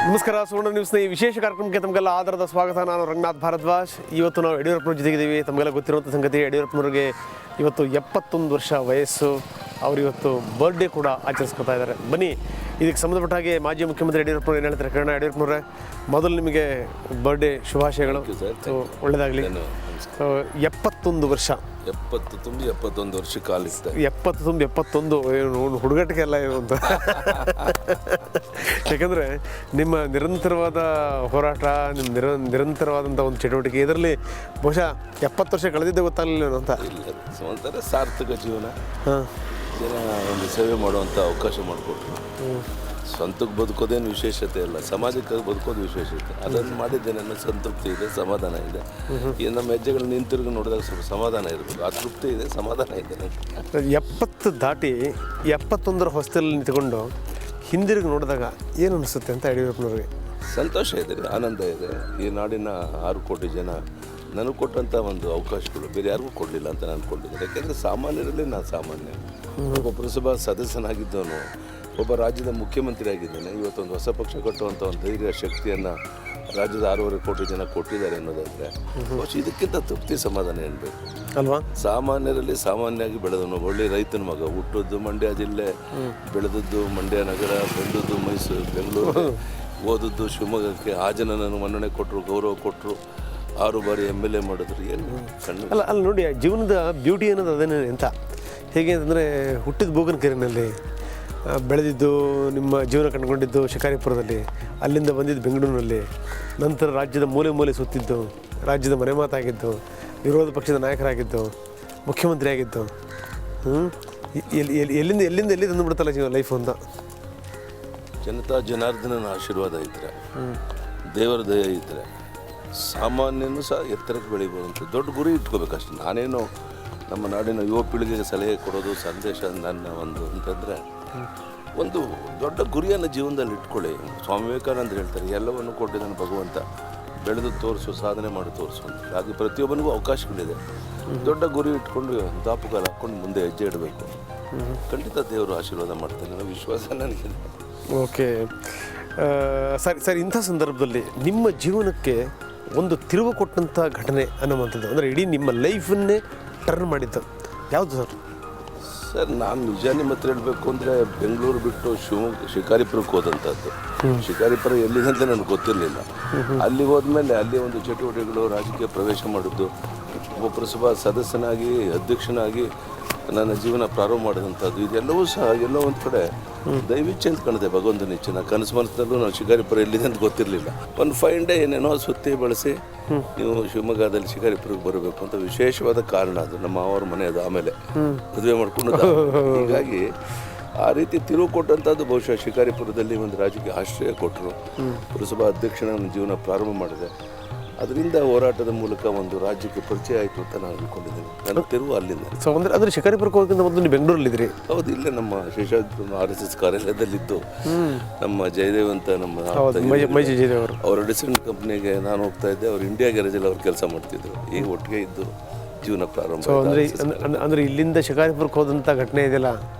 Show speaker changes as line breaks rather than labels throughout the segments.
ನಮಸ್ಕಾರ. ಸುವರ್ಣ ನ್ಯೂಸ್ನ ಈ ವಿಶೇಷ ಕಾರ್ಯಕ್ರಮಕ್ಕೆ ತಮಗೆಲ್ಲ ಆಧಾರದ ಸ್ವಾಗತ. ನಾನು ರಂಗನಾಥ್ ಭಾರದ್ವಾಜ್. ಇವತ್ತು ನಾವು ಯಡಿಯೂರಪ್ಪನವ್ರ ಜೊತೆಗಿದ್ದೀವಿ. ತಮಗೆಲ್ಲ ಗೊತ್ತಿರುವಂಥ ಸಂಗತಿ, ಯಡಿಯೂರಪ್ಪನವ್ರಿಗೆ ಇವತ್ತು 71 ವರ್ಷ ವಯಸ್ಸು. ಅವರು ಇವತ್ತು ಬರ್ಡೇ ಕೂಡ ಆಚರಿಸ್ಕೊತಾ ಇದ್ದಾರೆ. ಬನ್ನಿ, ಇದಕ್ಕೆ ಸಂಬಂಧಪಟ್ಟ ಹಾಗೆ ಮಾಜಿ ಮುಖ್ಯಮಂತ್ರಿ ಯಡಿಯೂರಪ್ಪನವ್ರು ಏನು ಹೇಳ್ತಾರೆ ಕೇಳೋಣ. ಯಡಿಯೂರಪ್ಪನವ್ರೆ, ಮೊದಲು ನಿಮಗೆ ಬರ್ಡೇ ಶುಭಾಶಯಗಳು. ಒಳ್ಳೆಯದಾಗಲಿ. 71 ವರ್ಷ.
70 ತುಂಬಿ 71 ವರ್ಷ ಕಾಲಿಸ್ತಾರೆ.
70 ತುಂಬಿ 71 ಏನು ಹುಡುಗಾಟಿಕೆ ಎಲ್ಲ ಏನು ಅಂತ. ಯಾಕಂದರೆ ನಿಮ್ಮ ನಿರಂತರವಾದ ಹೋರಾಟ, ನಿಮ್ಮ ನಿರಂತರವಾದಂಥ ಒಂದು ಚಟುವಟಿಕೆ, ಇದರಲ್ಲಿ ಬಹುಶಃ 70 ವರ್ಷ ಕಳೆದಿದ್ದೆ ಗೊತ್ತಾಗಲಿಲ್ಲ ಅಂತ.
ಇಲ್ಲ, ಒಂಥರ ಸಾರ್ಥಕ ಜೀವನ. ಜನ ಒಂದು ಸೇವೆ ಮಾಡುವಂಥ ಅವಕಾಶ ಮಾಡಿಕೊಟ್ರು. ಸ್ವಂತಕ್ಕೆ ಬದುಕೋದೇನು ವಿಶೇಷತೆ ಇಲ್ಲ, ಸಮಾಜಕ್ಕೆ ಬದುಕೋದು ವಿಶೇಷತೆ. ಅದನ್ನು ಮಾಡಿದ್ದೇನೆ ಅನ್ನೋ ಸಂತೃಪ್ತಿ ಇದೆ, ಸಮಾಧಾನ ಇದೆ. ಈ ನಮ್ಮ ಹೆಜ್ಜೆಗಳು ನಿಂತಿರುಗಿ ನೋಡಿದಾಗ ಸ್ವಲ್ಪ ಸಮಾಧಾನ ಇರಬೇಕು. ಆ ತೃಪ್ತಿ ಇದೆ, ಸಮಾಧಾನ ಇದೆ.
70 ದಾಟಿ 71ರ ಹೊಸದಲ್ಲಿ ನಿಂತ್ಕೊಂಡು ಹಿಂದಿರುಗಿ ನೋಡಿದಾಗ ಏನು ಅನಿಸುತ್ತೆ ಅಂತ ಯಡಿಯೂರಪ್ಪನವ್ರಿಗೆ?
ಸಂತೋಷ ಇದೆ, ಆನಂದ ಇದೆ. ಈ ನಾಡಿನ 6 ಕೋಟಿ ಜನ ನನಗೆ ಕೊಟ್ಟಂಥ ಒಂದು ಅವಕಾಶಗಳು ಬೇರೆ ಯಾರಿಗೂ ಕೊಡಲಿಲ್ಲ ಅಂತ ನಾನು ಅಂದ್ಕೊಂಡಿದ್ದೆ. ಯಾಕೆಂದರೆ ಸಾಮಾನ್ಯರಲ್ಲಿ ನಾನು ಸಾಮಾನ್ಯ. ಒಬ್ಬ ಪುರಸಭಾ ಸದಸ್ಯನಾಗಿದ್ದವನು, ಒಬ್ಬ ರಾಜ್ಯದ ಮುಖ್ಯಮಂತ್ರಿ ಆಗಿದ್ದೇನೆ. ಇವತ್ತೊಂದು ಹೊಸ ಪಕ್ಷ ಕಟ್ಟುವಂಥ ಒಂದು ಧೈರ್ಯ ಶಕ್ತಿಯನ್ನು ರಾಜ್ಯದ 6.5 ಕೋಟಿ ಜನ ಕೊಟ್ಟಿದ್ದಾರೆ ಅನ್ನೋದಾದರೆ ಇದಕ್ಕಿಂತ ತೃಪ್ತಿ ಸಮಾಧಾನ ಏನು ಬೇಕು
ಅಲ್ವಾ?
ಸಾಮಾನ್ಯರಲ್ಲಿ ಸಾಮಾನ್ಯವಾಗಿ ಬೆಳೆದವನು, ಒಳ್ಳೆ ರೈತನ ಮಗ, ಹುಟ್ಟದ್ದು ಮಂಡ್ಯ ಜಿಲ್ಲೆ, ಬೆಳೆದದ್ದು ಮಂಡ್ಯ ನಗರ, ಬೆಳೆದದ್ದು ಮೈಸೂರು, ಬೆಂಗಳೂರು, ಓದದ್ದು ಶಿವಮೊಗ್ಗಕ್ಕೆ. ಆ ಜನ ನನಗೆ ಮನ್ನಣೆ ಕೊಟ್ಟರು, ಗೌರವ ಕೊಟ್ಟರು. 6 ಬಾರಿ MLA ಮಾಡಿದ್ರು. ಏನು ಕಣ್ಣು
ಅಲ್ಲ ಅಲ್ಲಿ ನೋಡಿ, ಜೀವನದ ಬ್ಯೂಟಿ ಅನ್ನೋದು ಅದೇನೇ ಅಂತ. ಹೇಗೆ ಅಂತಂದರೆ, ಹುಟ್ಟಿದ ಬೋಗನಕೆರೆಯಲ್ಲಿ, ಬೆಳೆದಿದ್ದು ನಿಮ್ಮ ಜೀವನ ಕಂಡುಕೊಂಡಿದ್ದು ಶಿಕಾರಿಪುರದಲ್ಲಿ, ಅಲ್ಲಿಂದ ಬಂದಿದ್ದು ಬೆಂಗಳೂರಿನಲ್ಲಿ, ನಂತರ ರಾಜ್ಯದ ಮೂಲೆ ಮೂಲೆ ಸುತ್ತಿದ್ದು, ರಾಜ್ಯದ ಮನೆ ಮಾತಾಗಿದ್ದು, ವಿರೋಧ ಪಕ್ಷದ ನಾಯಕರಾಗಿದ್ದು, ಮುಖ್ಯಮಂತ್ರಿ ಆಗಿದ್ದು. ಎಲ್ಲಿಂದ ಎಲ್ಲಿ ತಂದುಬಿಡ್ತಲ್ಲ ಜೀವನ ಲೈಫು ಅಂತ.
ಜನತಾ ಜನಾರ್ದನನ ಆಶೀರ್ವಾದ ಇದ್ದರೆ, ದೇವರ ದಯ ಇದ್ದರೆ ಸಾಮಾನ್ಯನೂ ಸಹ ಎತ್ತರಕ್ಕೆ ಬೆಳಿಬೋದು ಅಂತ ದೊಡ್ಡ ಗುರಿ ಇಟ್ಕೋಬೇಕಷ್ಟೆ. ನಾನೇನು ನಮ್ಮ ನಾಡಿನ ಯುವ ಪೀಳಿಗೆಗೆ ಸಲಹೆ ಕೊಡೋದು, ಸಂದೇಶ ನನ್ನ ಒಂದು ಅಂತಂದರೆ, ಒಂದು ದೊಡ್ಡ ಗುರಿಯನ್ನು ಜೀವನದಲ್ಲಿ ಇಟ್ಕೊಳ್ಳಿ. ಸ್ವಾಮಿ ವಿವೇಕಾನಂದ ಹೇಳ್ತಾರೆ, ಎಲ್ಲವನ್ನು ಕೊಟ್ಟಿದ್ದಾನೆ ಭಗವಂತ, ಬೆಳೆದು ತೋರಿಸು, ಸಾಧನೆ ಮಾಡಿ ತೋರಿಸು ಅಂತ. ಹಾಗೆ ಪ್ರತಿಯೊಬ್ಬನಿಗೂ ಅವಕಾಶಗಳಿದೆ. ದೊಡ್ಡ ಗುರಿ ಇಟ್ಕೊಂಡು ದಾಪುಗಾಲ ಹಾಕ್ಕೊಂಡು ಮುಂದೆ ಹೆಜ್ಜೆ ಇಡಬೇಕು. ಖಂಡಿತ ದೇವರು ಆಶೀರ್ವಾದ ಮಾಡ್ತಾನೆ ಅನ್ನೋ ವಿಶ್ವಾಸ ನನಗಿದೆ.
ಓಕೆ, ಸರಿ. ಇಂಥ ಸಂದರ್ಭದಲ್ಲಿ ನಿಮ್ಮ ಜೀವನಕ್ಕೆ ಒಂದು ತಿರುವು ಕೊಟ್ಟಂಥ ಘಟನೆ ಅನ್ನುವಂಥದ್ದು, ಅಂದರೆ ಇಡೀ ನಿಮ್ಮ ಲೈಫನ್ನೇ ಟರ್ನ್ ಮಾಡಿದ್ದು ಯಾವುದು ಸರ್?
ಸರ್, ನಾನು ನಿಜ ನಿಮ್ಮ ಹತ್ರ ಹೇಳಬೇಕು ಅಂದರೆ, ಬೆಂಗಳೂರು ಬಿಟ್ಟು ಶಿಕಾರಿಪುರಕ್ಕೆ ಹೋದಂಥದ್ದು. ಶಿಕಾರಿಪುರ ಎಲ್ಲಿದೆ ಅಂತ ನನಗೆ ಗೊತ್ತಿರಲಿಲ್ಲ. ಅಲ್ಲಿಗೆ ಹೋದ್ಮೇಲೆ ಅಲ್ಲಿ ಒಂದು ಚಟುವಟಿಕೆಗಳು, ರಾಜಕೀಯ ಪ್ರವೇಶ ಮಾಡಿದ್ದು, ಒಬ್ಬ ಪುರಸಭಾ ಸದಸ್ಯನಾಗಿ, ಅಧ್ಯಕ್ಷನಾಗಿ ನನ್ನ ಜೀವನ ಪ್ರಾರಂಭ ಮಾಡಿದಂಥದ್ದು. ಇದೆಲ್ಲವೂ ಸಹ ಎಲ್ಲೋ ಒಂದು ಕಡೆ ದೈವಿಚ್ಛೆ ಅಂತ ಕಾಣುತ್ತೆ, ಭಗವಂತನ ಇಚ್ಛೆ. ನಾನು ಕನಸು ಮನಸ್ಸಲ್ಲೂ ನಾವು ಶಿಕಾರಿಪುರ ಎಲ್ಲಿದೆ ಅಂತ ಗೊತ್ತಿರಲಿಲ್ಲ. ಒಂದು 5 ಡೇ ಏನೇನೋ ಸುತ್ತಿ ಬಳಸಿ ನೀವು ಶಿವಮೊಗ್ಗದಲ್ಲಿ ಶಿಕಾರಿಪುರಕ್ಕೆ ಬರಬೇಕು ಅಂತ ವಿಶೇಷವಾದ ಕಾರಣ ಅದು. ನಮ್ಮ ಅವ್ರ ಮನೆ ಅದು, ಆಮೇಲೆ ಮದುವೆ ಮಾಡ್ಕೊಂಡು. ಹೀಗಾಗಿ ಆ ರೀತಿ ತಿರುವು ಕೊಟ್ಟಂಥದ್ದು ಬಹುಶಃ ಶಿಕಾರಿಪುರದಲ್ಲಿ ಒಂದು ರಾಜಕೀಯ ಆಶ್ರಯ ಕೊಟ್ಟರು. ಪುರಸಭಾ ಅಧ್ಯಕ್ಷನ ನನ್ನ ಜೀವನ ಪ್ರಾರಂಭ ಮಾಡಿದೆ. ಅದರಿಂದ ಹೋರಾಟದ ಮೂಲಕ ಒಂದು ರಾಜ್ಯಕ್ಕೆ ಪರಿಚಯ ಆಯಿತು ಅಂತ ನಾನು ಅಂದ್ಕೊಂಡಿದ್ದೀನಿ. ನನ್ನ ತಿರುವು ಅಲ್ಲಿಂದ.
ಸೊ ಅಂದರೆ ಶಿಕಾರಿಪುರಕ್ಕೆ ಹೋಗೋಕ್ಕಿಂತ ಮೊದಲು ನೀವು ಬೆಂಗಳೂರಲ್ಲಿದ್ರಿ?
ಹೌದು, ಇಲ್ಲೇ ನಮ್ಮ ಶೇಷಾದ್ರಿ RSS ಕಾರ್ಯಾಲಯದಲ್ಲಿದ್ದು, ನಮ್ಮ ಜಯದೇವ್ ಅಂತ ನಮ್ಮ ಅವರ ಡಿಸೆಂಟ್ ಕಂಪ್ನಿಗೆ ನಾನು ಹೋಗ್ತಾ ಇದ್ದೆ. ಅವ್ರು ಇಂಡಿಯಾ ಗ್ಯಾರೇಜಲ್ಲಿ ಅವ್ರು ಕೆಲಸ ಮಾಡ್ತಿದ್ರು. ಈಗ ಒಟ್ಟಿಗೆ ಇದ್ದು ಜೀವನ ಪ್ರಾರಂಭ.
ಅಂದರೆ ಇಲ್ಲಿಂದ ಶಿಕಾರಿಪುರಕ್ಕೆ ಹೋದಂಥ ಘಟನೆ ಇದೆಯಲ್ಲ,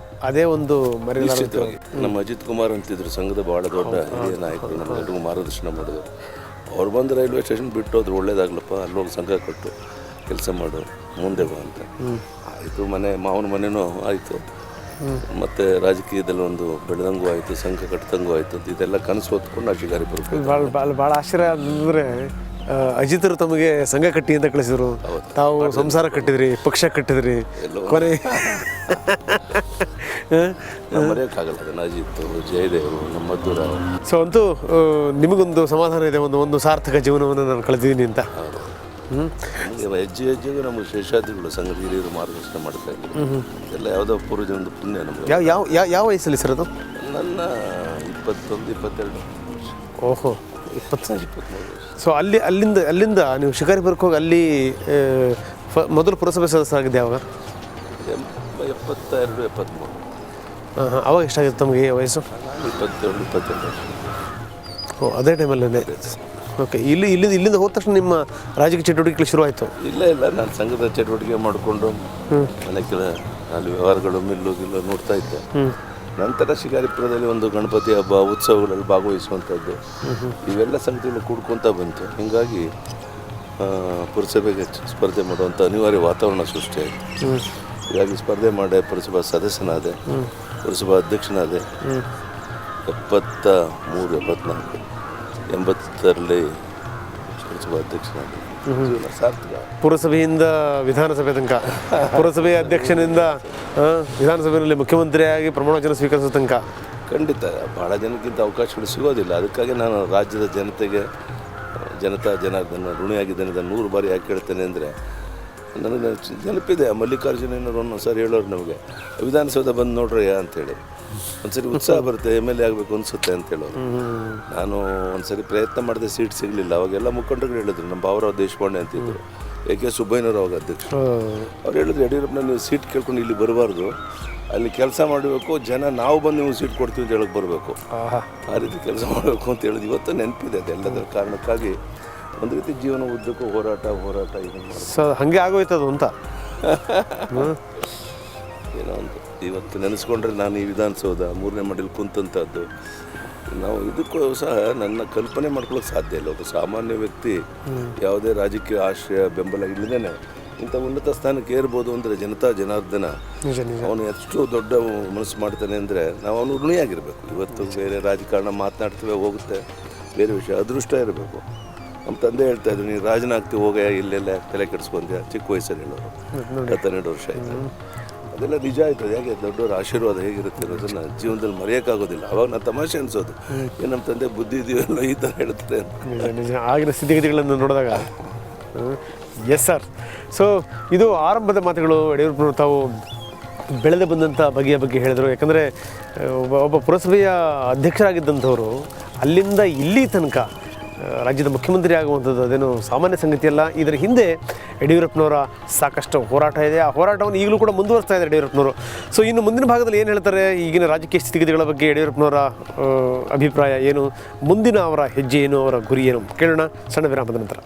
ಅದೇ ಒಂದು
ನಿಶ್ಚಿತವಾಗಿ. ನಮ್ಮ ಅಜಿತ್ ಕುಮಾರ್ ಅಂತಿದ್ರು, ಸಂಘದ ಭಾಳ ದೊಡ್ಡ ಹಿರಿಯ ನಾಯಕರು, ನಮ್ಮೆಲ್ಲರಿಗೂ ಮಾರ್ಗದರ್ಶನ ಮಾಡಿದ್ರು. ಅವ್ರು ಬಂದು ರೈಲ್ವೆ ಸ್ಟೇಷನ್ ಬಿಟ್ಟು ಹೋದ್ರು, ಒಳ್ಳೇದಾಗ್ಲಪ್ಪ, ಅಲ್ಲೋಗಿ ಸಂಘ ಕಟ್ಟು ಕೆಲಸ ಮಾಡು, ಮುಂದೆ ಬಾ ಅಂತ. ಆಯಿತು, ಮಾವನ ಮನೆಯೂ ಆಯಿತು, ಮತ್ತು ರಾಜಕೀಯದಲ್ಲಿ ಒಂದು ಬೆಳೆದಂಗೂ ಆಯಿತು, ಸಂಘ ಕಟ್ಟಿದಂಗೂ ಆಯಿತು ಅಂತ. ಇದೆಲ್ಲ ಕನಸು ಹೊತ್ಕೊಂಡು ನಾವು ಶಿಕಾರಿಪುರಕ್ಕೆ.
ಭಾಳ ಆಶ್ಚರ್ಯ ಅಂದರೆ, ಅಜಿತರು ತಮಗೆ ಸಂಘ ಕಟ್ಟಿ ಅಂತ ಕಳಿಸಿದ್ರು, ತಾವು ಸಂಸಾರ ಕಟ್ಟಿದ್ರಿ, ಪಕ್ಷ ಕಟ್ಟಿದ್ರಿ, ಕೊನೆ
ಮರೆಯೋಕ್ಕಾಗಲ್ಲ ಅದನ್ನು. ಅಜಿತ್, ಜಯದೇವರು, ನಮ್ಮ ಮಧುರ.
ಸೊ ಅಂತೂ ನಿಮಗೊಂದು ಸಮಾಧಾನ ಇದೆ, ಒಂದು ಸಾರ್ಥಕ ಜೀವನವನ್ನು ನಾನು ಕಳೆದಿದ್ದೀನಿ ಅಂತ.
ಹೆಜ್ಜೆ ಹೆಜ್ಜೆಗೂ ನಮಗೆ ಶೇಷಾದ್ರಿಗಳು ಸಂಘದ ಹಿರಿಯರು ಮಾರ್ಗದರ್ಶನ ಮಾಡ್ತಾ ಇದ್ರು. ಎಲ್ಲ ಯಾವುದೋ ಪೂರ್ವಜನದ ಪುಣ್ಯ ನಮಗೆ.
ಯಾವ ವಯಸ್ಸಲ್ಲಿ ಸರ್ ಅದು?
ನನ್ನ 21-22.
ಓಹೋ, 23 ಸೊ ಅಲ್ಲಿಂದ ನೀವು ಶಿಕಾರಿಪುರಕ್ಕೆ ಹೋಗಿ ಅಲ್ಲಿ ಮೊದಲು ಪುರಸಭೆ ಸದಸ್ಯರಾಗಿದ್ದೆ ಯಾವಾಗ?
72-73.
ಅವಾಗ ಎಷ್ಟಾಗಿತ್ತು ತಮಗೆ ವಯಸ್ಸು?
22-22 ವರ್ಷ.
ಓ, ಅದೇ ಟೈಮಲ್ಲೇ. ಓಕೆ, ಇಲ್ಲಿಂದ ಹೋದ ತಕ್ಷಣ ನಿಮ್ಮ ರಾಜಕೀಯ ಚಟುವಟಿಕೆಗಳು ಶುರುವಾಯಿತು?
ಇಲ್ಲ, ನಾನು ಸಂಘದ ಚಟುವಟಿಕೆ ಮಾಡಿಕೊಂಡು ಮನೆ ಅಲ್ಲಿ ವ್ಯವಹಾರಗಳು, ಮಿಲ್ಲು ಗಿಲ್ಲು ನೋಡ್ತಾ ಇದ್ದೆ. ನಂತರ ಶಿಕಾರಿಪುರದಲ್ಲಿ ಒಂದು ಗಣಪತಿ ಹಬ್ಬ ಉತ್ಸವಗಳಲ್ಲಿ ಭಾಗವಹಿಸುವಂಥದ್ದು ಇವೆಲ್ಲ ಸಂಗತಿಗಳು ಕೂಡ್ಕೊತಾ ಬಂತು. ಹೀಗಾಗಿ ಪುರಸಭೆಗೆ ಸ್ಪರ್ಧೆ ಮಾಡುವಂಥ ಅನಿವಾರ್ಯ ವಾತಾವರಣ ಸೃಷ್ಟಿಯಾಯಿತು. ಹೀಗಾಗಿ ಸ್ಪರ್ಧೆ ಮಾಡಿ ಪುರಸಭಾ ಸದಸ್ಯನಾದೆ, ಪುರಸಭಾ ಅಧ್ಯಕ್ಷನಾದೆ. 73, 74, 80ರಲ್ಲಿ ಪುರಸಭಾ ಅಧ್ಯಕ್ಷನಾದೆ. ಜೀವನ ಸಾರ್ಥಕ.
ಪುರಸಭೆಯಿಂದ ವಿಧಾನಸಭೆ ತನಕ, ಪುರಸಭೆಯ ಅಧ್ಯಕ್ಷನಿಂದ ವಿಧಾನಸಭೆಯಲ್ಲಿ ಮುಖ್ಯಮಂತ್ರಿಯಾಗಿ ಪ್ರಮಾಣ ವಚನ ಸ್ವೀಕರಿಸೋ ತನಕ.
ಖಂಡಿತ ಭಾಳ ಜನಕ್ಕಿಂತ ಅವಕಾಶಗಳು ಸಿಗೋದಿಲ್ಲ. ಅದಕ್ಕಾಗಿ ನಾನು ರಾಜ್ಯದ ಜನತೆಗೆ ಜನಾರ್ದನ ಋಣಿಯಾಗಿದ್ದೇನೆ. 100 ಬಾರಿ ಯಾಕೆ ಹೇಳ್ತೇನೆ ಅಂದರೆ, ನನಗೆ ನೆನಪಿದೆ ಮಲ್ಲಿಕಾರ್ಜುನಯ್ಯನವರು ಒಂದು ಸಾರಿ ಹೇಳೋರು ನಮಗೆ, ವಿಧಾನಸೌಧ ಬಂದು ನೋಡ್ರಯ್ಯ ಅಂತೇಳಿ. ಒಂದ್ಸರಿ ಉತ್ಸಾಹ ಬರುತ್ತೆ, MLA ಆಗಬೇಕು ಅನಿಸುತ್ತೆ ಅಂತ ಹೇಳೋರು. ನಾನು ಒಂದ್ಸರಿ ಪ್ರಯತ್ನ ಮಾಡಿದೆ, ಸೀಟ್ ಸಿಗಲಿಲ್ಲ. ಅವಾಗೆಲ್ಲ ಮುಖಂಡರುಗಳು ಹೇಳಿದ್ರು, ನಮ್ಮ ಬಾವರಾವ್ ದೇಶಪಾಂಡೆ ಅಂತಿದ್ರು, AK ಸುಬ್ಬಯ್ಯನವರು ಅವಾಗ ಅಧ್ಯಕ್ಷರು. ಅವ್ರು ಹೇಳಿದ್ರು, ಯಡಿಯೂರಪ್ಪನ ನೀವು ಸೀಟ್ ಕೇಳ್ಕೊಂಡು ಇಲ್ಲಿ ಬರಬಾರ್ದು, ಅಲ್ಲಿ ಕೆಲಸ ಮಾಡಬೇಕು, ಜನ ನಾವು ಬಂದು ನೀವು ಸೀಟ್ ಕೊಡ್ತೀವಿ ಅಂತ ಹೇಳಕ್ಕೆ ಬರಬೇಕು, ಆ ರೀತಿ ಕೆಲಸ ಮಾಡಬೇಕು ಅಂತ ಹೇಳಿದ್ರು. ಇವತ್ತು ನೆನಪಿದೆ ಅದೆಲ್ಲದರ ಕಾರಣಕ್ಕಾಗಿ. ಒಂದು ರೀತಿ ಜೀವನ ಉದ್ದಕ್ಕೂ ಹೋರಾಟ ಇದನ್ನು ಮಾಡಿ
ಹಾಗೆ ಆಗೋಯ್ತದು ಅಂತ
ಏನೋ ಒಂದು ಇವತ್ತು ನೆನೆಸ್ಕೊಂಡ್ರೆ ನಾನು ಈ ವಿಧಾನಸೌಧ 3ನೇ ಮಡಿಲಿ ಕುಂತಂಥದ್ದು ನಾವು ಇದಕ್ಕೂ ಸಹ ನನ್ನ ಕಲ್ಪನೆ ಮಾಡ್ಕೊಳ್ಳೋಕೆ ಸಾಧ್ಯ ಇಲ್ಲ. ಒಬ್ಬ ಸಾಮಾನ್ಯ ವ್ಯಕ್ತಿ ಯಾವುದೇ ರಾಜಕೀಯ ಆಶ್ರಯ ಬೆಂಬಲ ಇಲ್ಲದೇ ಇಂಥ ಉನ್ನತ ಸ್ಥಾನಕ್ಕೆ ಏರ್ಬೋದು ಅಂದರೆ ಜನಾರ್ದನ ಅವನು ಎಷ್ಟು ದೊಡ್ಡ ಮನಸ್ಸು ಮಾಡ್ತಾನೆ ಅಂದರೆ ನಾವು ಅವನು ಋಣಿಯಾಗಿರಬೇಕು. ಇವತ್ತು ಬೇರೆ ರಾಜಕಾರಣ ಮಾತನಾಡ್ತೇವೆ, ಹೋಗುತ್ತೆ, ಬೇರೆ ವಿಷಯ, ಅದೃಷ್ಟ ಇರಬೇಕು. ನಮ್ಮ ತಂದೆ ಹೇಳ್ತಾ ಇದ್ರು, ನೀನು ರಾಜನಾಗ್ತೀವಿ, ಹೋಗಯ್ಯ, ಇಲ್ಲೆಲ್ಲ ತಲೆ ಕೆಡಿಸ್ಕೊಂಡ್ಯಾ, ಚಿಕ್ಕ ವಯಸ್ಸಲ್ಲಿ ಹೇಳೋರು. 12 ವರ್ಷ ಆಯಿತು. ಅದೆಲ್ಲ ನಿಜ ಆಯ್ತದೆ. ಹೇಗೆ ದೊಡ್ಡವರ ಆಶೀರ್ವಾದ ಹೇಗಿರುತ್ತೆ ಅನ್ನೋದನ್ನು ಜೀವನದಲ್ಲಿ ಮರೆಯೋಕ್ಕಾಗೋದಿಲ್ಲ. ಅವಾಗ ನಾನು ತಮಾಷೆ ಅನಿಸೋದು, ಏನು ನಮ್ಮ ತಂದೆ ಬುದ್ಧಿ ಇದೆಯಲ್ಲ ಈ ಥರ ಹೇಳ್ತಾರೆ ಅಂತ.
ನಿಜ ಆಗಿನ ಸ್ಥಿತಿಗತಿಗಳನ್ನು ನೋಡಿದಾಗ. Yes sir. ಸೊ ಇದು ಆರಂಭದ ಮಾತುಗಳು. ಯಡಿಯೂರಪ್ಪನವರು ತಾವು ಬೆಳೆದು ಬಂದಂಥ ಬಗೆಯ ಬಗ್ಗೆ ಹೇಳಿದರು. ಯಾಕಂದರೆ ಒಬ್ಬ ಪುರಸಭೆಯ ಅಧ್ಯಕ್ಷರಾಗಿದ್ದಂಥವರು ಅಲ್ಲಿಂದ ಇಲ್ಲಿ ತನಕ ರಾಜ್ಯದ ಮುಖ್ಯಮಂತ್ರಿ ಆಗುವಂಥದ್ದು ಅದೇನು ಸಾಮಾನ್ಯ ಸಂಗತಿಯಲ್ಲ. ಇದರ ಹಿಂದೆ ಯಡಿಯೂರಪ್ಪನವರ ಸಾಕಷ್ಟು ಹೋರಾಟ ಇದೆ. ಆ ಹೋರಾಟವನ್ನು ಈಗಲೂ ಕೂಡ ಮುಂದುವರಿಸ್ತಾ ಇದ್ದಾರೆ ಯಡಿಯೂರಪ್ಪನವರು. ಸೊ ಇನ್ನು ಮುಂದಿನ ಭಾಗದಲ್ಲಿ ಏನು ಹೇಳ್ತಾರೆ, ಈಗಿನ ರಾಜಕೀಯ ಸ್ಥಿತಿಗತಿಗಳ ಬಗ್ಗೆ ಯಡಿಯೂರಪ್ಪನವರ ಅಭಿಪ್ರಾಯ ಏನು, ಮುಂದಿನ ಅವರ ಹೆಜ್ಜೆ ಏನು, ಅವರ ಗುರಿ ಏನು, ಕೇಳೋಣ ಸಣ್ಣ ವಿರಾಮದ ನಂತರ.